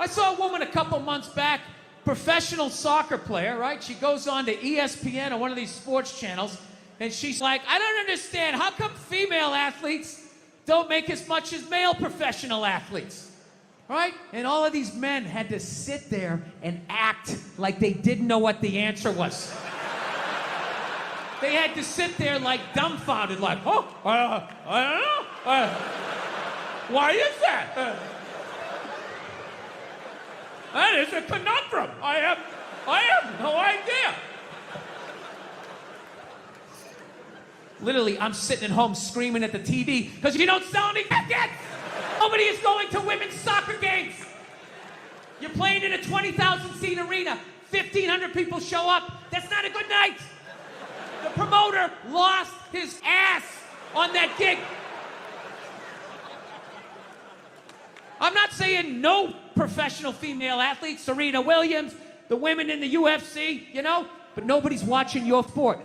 I saw a woman a couple months back, professional soccer player, right? She goes on to ESPN or one of these sports channels, and she's like, I don't understand. How come female athletes don't make as much as male professional athletes? Right? And all of these men had to sit there and act like they didn't know what the answer was. They had to sit there like dumbfounded, like, oh, I don't know. Why is that? That is a conundrum. I have no idea. Literally, I'm sitting at home screaming at the TV because you don't sell any tickets. Nobody is going to women's soccer games. You're playing in a 20,000 seat arena. 1,500 people show up. That's not a good night. The promoter lost his ass on that gig. I'm not saying no professional female athletes, Serena Williams, the women in the UFC, you know, but nobody's watching your sport.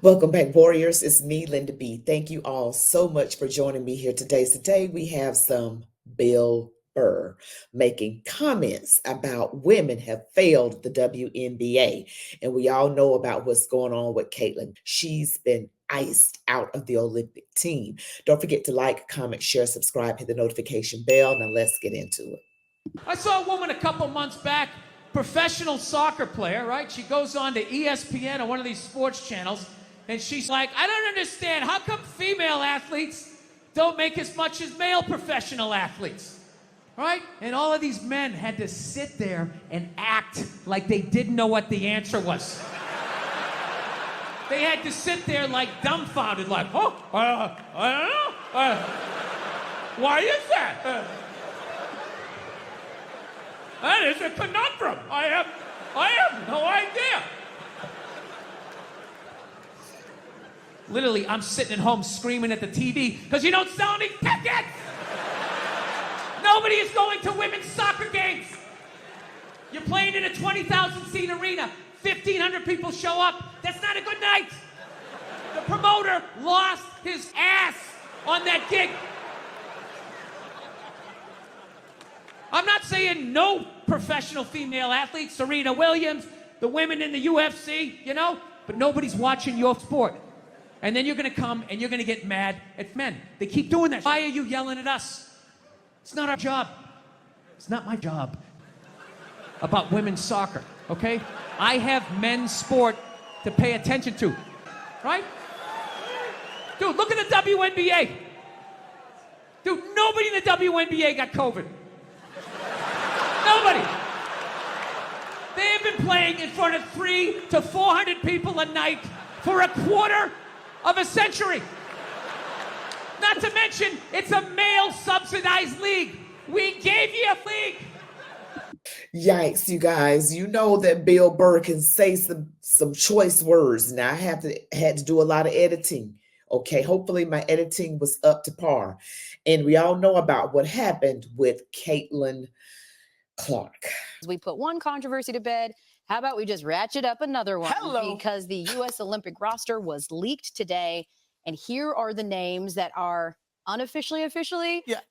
Welcome back, Warriors. It's me, Linda B. Thank you all so much for joining me here today. Today we have some Bill Burr making comments about women have failed the WNBA. And we all know about what's going on with Caitlin. She's been iced out of the Olympic team. Don't forget to like, comment, share, subscribe, hit the notification bell. Now let's get into it. I saw a woman a couple months back, professional soccer player, right? She goes on to ESPN or one of these sports channels, and she's like, I don't understand. How come female athletes don't make as much as male professional athletes? Right? And all of these men had to sit there and act like they didn't know what the answer was. They had to sit there like dumbfounded, like, oh, I don't know. Why is that? That is a conundrum. I have no idea. Literally, I'm sitting at home screaming at the TV because you don't sell any tickets. Nobody is going to women's soccer games. You're playing in a 20,000 seat arena. 1,500 people show up. That's not a good night. The promoter lost his ass on that gig. I'm not saying no professional female athletes, Serena Williams, the women in the UFC, you know, but nobody's watching your sport. And then you're going to come and you're going to get mad at men. They keep doing that. Why are you yelling at us? It's not our job. It's not my job about women's soccer, okay? I have men's sport to pay attention to, right? Dude, look at the WNBA. Dude, nobody in the WNBA got COVID. Nobody. They have been playing in front of 300 to 400 people a night for a quarter of a century. Not to mention, it's a male-subsidized league. We gave you a league. Yikes, you guys. You know that Bill Burr can say some choice words. Now, I had to do a lot of editing. Okay, hopefully my editing was up to par. And we all know about what happened with Caitlin Clark. We put one controversy to bed. How about we just ratchet up another one? Hello. Because the U.S. Olympic roster was leaked today. And here are the names that are officially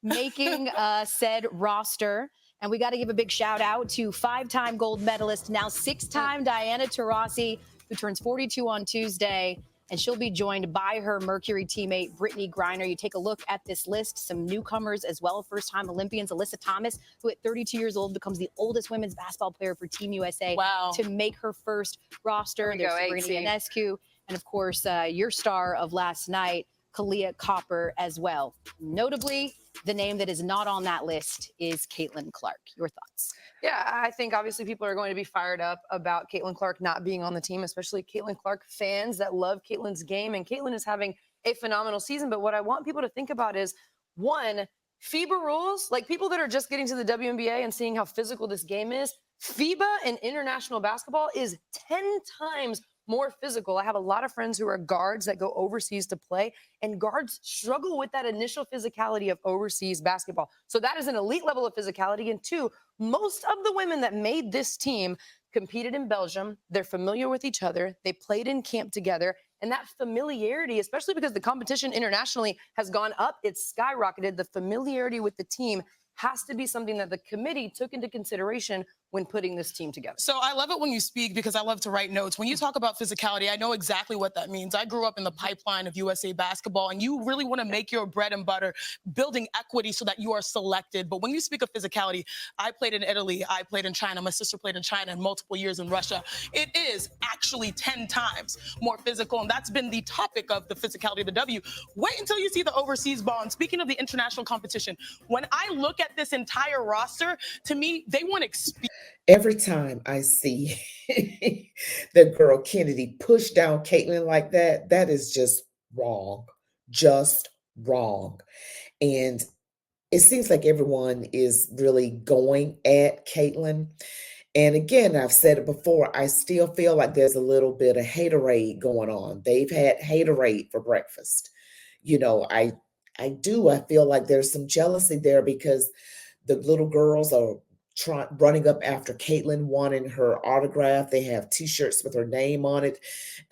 making said roster. And we got to give a big shout out to 5-time gold medalist, now 6-time Diana Taurasi, who turns 42 on Tuesday. And she'll be joined by her Mercury teammate, Brittany Griner. You take a look at this list, some newcomers as well, first-time Olympians, Alyssa Thomas, who at 32 years old becomes the oldest women's basketball player for Team USA to make her first roster. There's Sabrina Ionescu. And, of course, your star of last night, Kalia Copper, as well. Notably, the name that is not on that list is Caitlin Clark. Your thoughts? Yeah, I think obviously people are going to be fired up about Caitlin Clark not being on the team, especially Caitlin Clark fans that love Caitlin's game. And Caitlin is having a phenomenal season. But what I want people to think about is, one, FIBA rules, like people that are just getting to the WNBA and seeing how physical this game is, FIBA and international basketball is 10 times more physical. I have a lot of friends who are guards that go overseas to play, and guards struggle with that initial physicality of overseas basketball. So that is an elite level of physicality. And two, most of the women that made this team competed in Belgium. They're familiar with each other. They played in camp together. And that familiarity, especially because the competition internationally has gone up, it's skyrocketed. The familiarity with the team has to be something that the committee took into consideration when putting this team together. So I love it when you speak because I love to write notes. When you talk about physicality, I know exactly what that means. I grew up in the pipeline of USA basketball, and you really want to make your bread and butter building equity so that you are selected. But when you speak of physicality, I played in Italy, I played in China, my sister played in China, and multiple years in Russia. It is actually 10 times more physical, and that's been the topic of the physicality of the W. Wait until you see the overseas ball. And speaking of the international competition, when I look at this entire roster, to me, they want experience. Every time I see the girl Kennedy push down Caitlin like that, that is just wrong. Just wrong. And it seems like everyone is really going at Caitlin. And again, I've said it before, I still feel like there's a little bit of haterade going on. They've had haterade for breakfast. You know, I feel like there's some jealousy there because the little girls are running up after Caitlin, wanting her autograph. They have t-shirts with her name on it.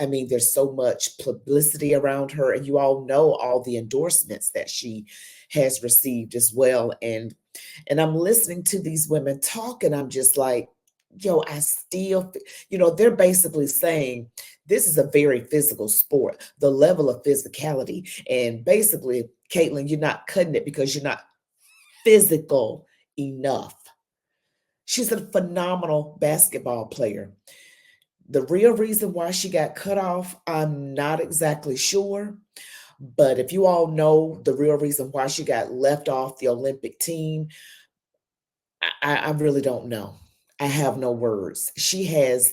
I mean, there's so much publicity around her, and you all know all the endorsements that she has received as well. And I'm listening to these women talk, and I'm just like, yo, I still, they're basically saying this is a very physical sport, the level of physicality. And basically, Caitlin, you're not cutting it because you're not physical enough. She's a phenomenal basketball player. The real reason why she got cut off, I'm not exactly sure. But if you all know the real reason why she got left off the Olympic team, I really don't know. I have no words. She has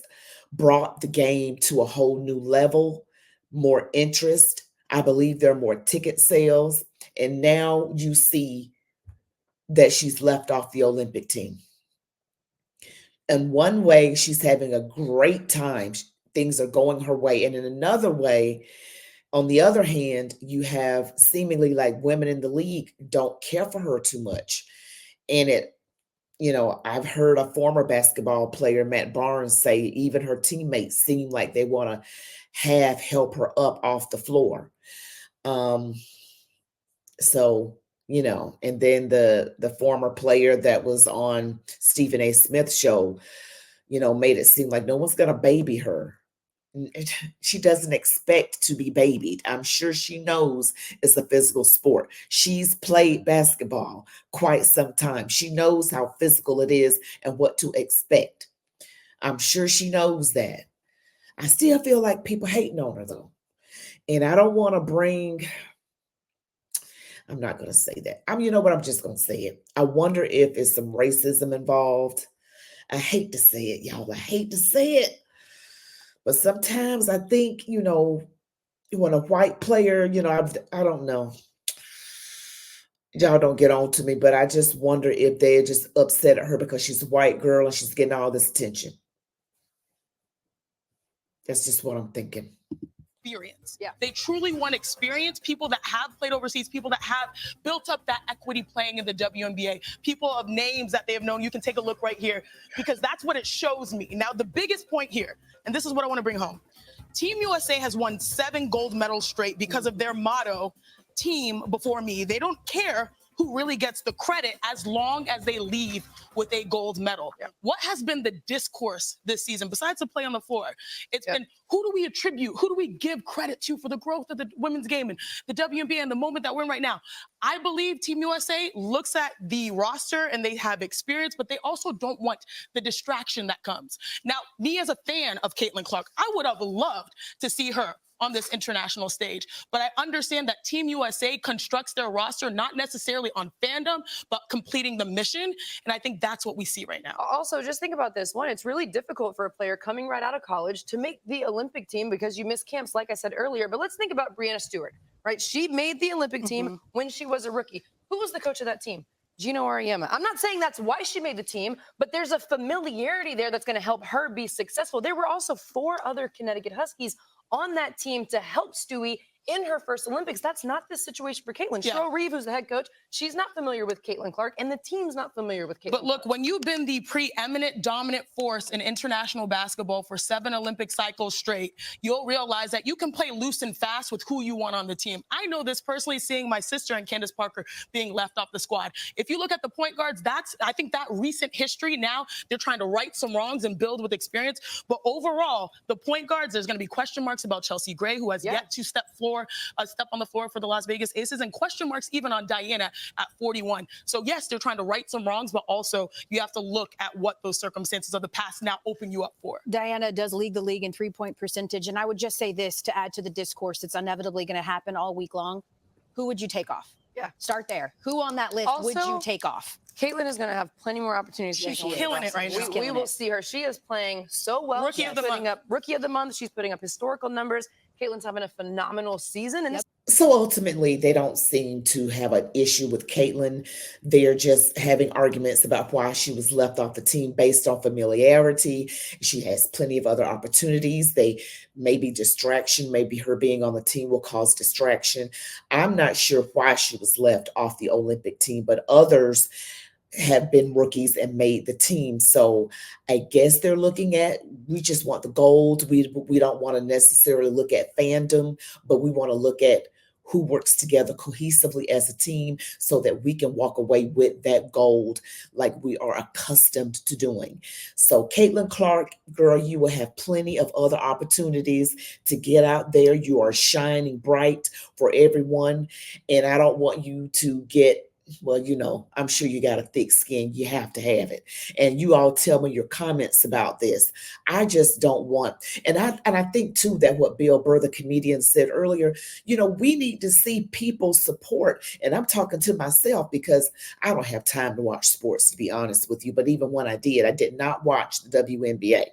brought the game to a whole new level, more interest. I believe there are more ticket sales. And now you see that she's left off the Olympic team. In one way, she's having a great time. Things are going her way. And in another way, on the other hand, you have seemingly like women in the league don't care for her too much. And I've heard a former basketball player, Matt Barnes, say even her teammates seem like they want to help her up off the floor. And then the former player that was on Stephen A. Smith's show, made it seem like no one's going to baby her. She doesn't expect to be babied. I'm sure she knows it's a physical sport. She's played basketball quite some time. She knows how physical it is and what to expect. I'm sure she knows that. I still feel like people hating on her though. And I don't want to I'm not going to say that. I'm just going to say it. I wonder if there's some racism involved. I hate to say it, y'all. I hate to say it. But sometimes I think, when a white player, I don't know. Y'all don't get on to me, but I just wonder if they're just upset at her because she's a white girl and she's getting all this attention. That's just what I'm thinking. Experience. Yeah. They truly want experience, people that have played overseas, people that have built up that equity playing in the WNBA, people of names that they have known. You can take a look right here because that's what it shows me. Now, the biggest point here, and this is what I want to bring home. Team USA has won 7 gold medals straight because of their motto, team before me. They don't care who really gets the credit as long as they leave with a gold medal. Yeah. What has been the discourse this season, besides the play on the floor? It's been, who do we attribute, who do we give credit to for the growth of the women's game and the WNBA and the moment that we're in right now? I believe Team USA looks at the roster and they have experience, but they also don't want the distraction that comes. Now, me as a fan of Caitlin Clark, I would have loved to see her on this international stage. But I understand that Team USA constructs their roster not necessarily on fandom, but completing the mission. And I think that's what we see right now. Also, just think about this. One, it's really difficult for a player coming right out of college to make the Olympic team because you miss camps, like I said earlier. But let's think about Breanna Stewart, right? She made the Olympic team when she was a rookie. Who was the coach of that team? Gino Auriemma. I'm not saying that's why she made the team, but there's a familiarity there that's going to help her be successful. There were also 4 other Connecticut Huskies on that team to help Stewie in her first Olympics. That's not the situation for Caitlin. Yeah. Cheryl Reeve, who's the head coach, she's not familiar with Caitlin Clark, and the team's not familiar with Caitlin But look, Clark. when you've been the preeminent dominant force in international basketball for 7 Olympic cycles straight, you'll realize that you can play loose and fast with who you want on the team. I know this personally, seeing my sister and Candace Parker being left off the squad. If you look at the point guards, I think that recent history now, they're trying to right some wrongs and build with experience. But overall, the point guards, there's going to be question marks about Chelsea Gray, who has yet to step on the floor for the Las Vegas Aces, and question marks even on Diana at 41. So yes, they're trying to right some wrongs, but also you have to look at what those circumstances of the past now open you up for. Diana does lead the league in three-point percentage. And I would just say this to add to the discourse that's inevitably going to happen all week long. Who would you take off? Yeah. Start there. Who on that list would you take off? Caitlin is going to have plenty more opportunities. She's killing it right now. We will see her. She is playing so well. Rookie of the month. Rookie of the month. She's putting up historical numbers. Caitlin's having a phenomenal season. And So ultimately, they don't seem to have an issue with Caitlin. They're just having arguments about why she was left off the team based on familiarity. She has plenty of other opportunities. They maybe distraction, maybe her being on the team will cause distraction. I'm not sure why she was left off the Olympic team, but others have been rookies and made the team. So I guess they're looking at, we just want the gold. We don't want to necessarily look at fandom, but we want to look at who works together cohesively as a team so that we can walk away with that gold like we are accustomed to doing. So Caitlin Clark, girl, you will have plenty of other opportunities to get out there. You are shining bright for everyone. And I don't want you to get, well, you know, I'm sure you got a thick skin. You have to have it. And you all tell me your comments about this. I just don't want, and I think too that what Bill Burr, the comedian, said earlier, you know, we need to see people support. And I'm talking to myself because I don't have time to watch sports, to be honest with you. But even when I did not watch the WNBA,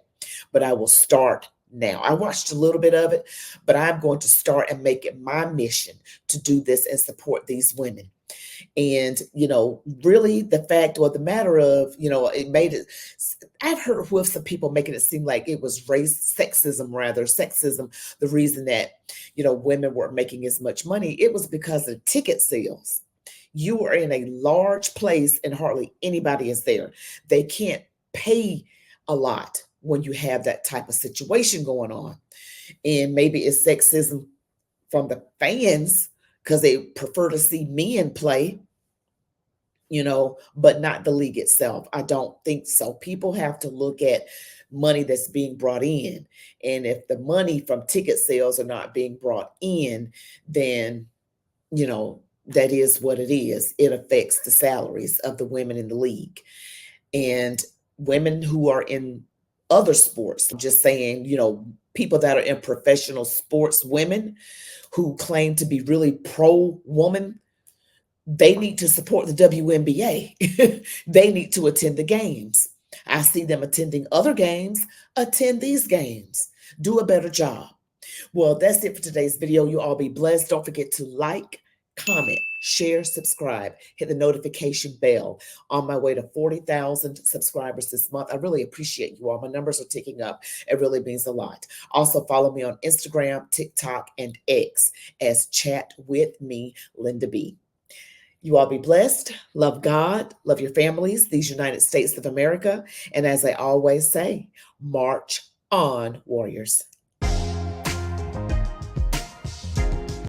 but I will start now. I watched a little bit of it, but I'm going to start and make it my mission to do this and support these women. And, you know, really the fact or the matter of, you know, it made it, I've heard whiffs of people making it seem like it was sexism, the reason that, you know, women weren't making as much money. It was because of ticket sales. You are in a large place and hardly anybody is there. They can't pay a lot when you have that type of situation going on. And maybe it's sexism from the fans, because they prefer to see men play, you know, but not the league itself. I don't think so. People have to look at money that's being brought in. And if the money from ticket sales are not being brought in, then, you know, that is what it is. It affects the salaries of the women in the league. And women who are in other sports, I'm just saying, you know, people that are in professional sports, women who claim to be really pro-woman, they need to support the WNBA. They need to attend the games. I see them attending other games. Attend these games. Do a better job. Well, that's it for today's video. You all be blessed. Don't forget to like, comment, share, subscribe, hit the notification bell. On my way to 40,000 subscribers this month. I really appreciate you all. My numbers are ticking up. It really means a lot. Also follow me on Instagram, TikTok, and X as ChatWithMeLindaB. You all be blessed. Love God. Love your families, these United States of America. And as I always say, march on, warriors.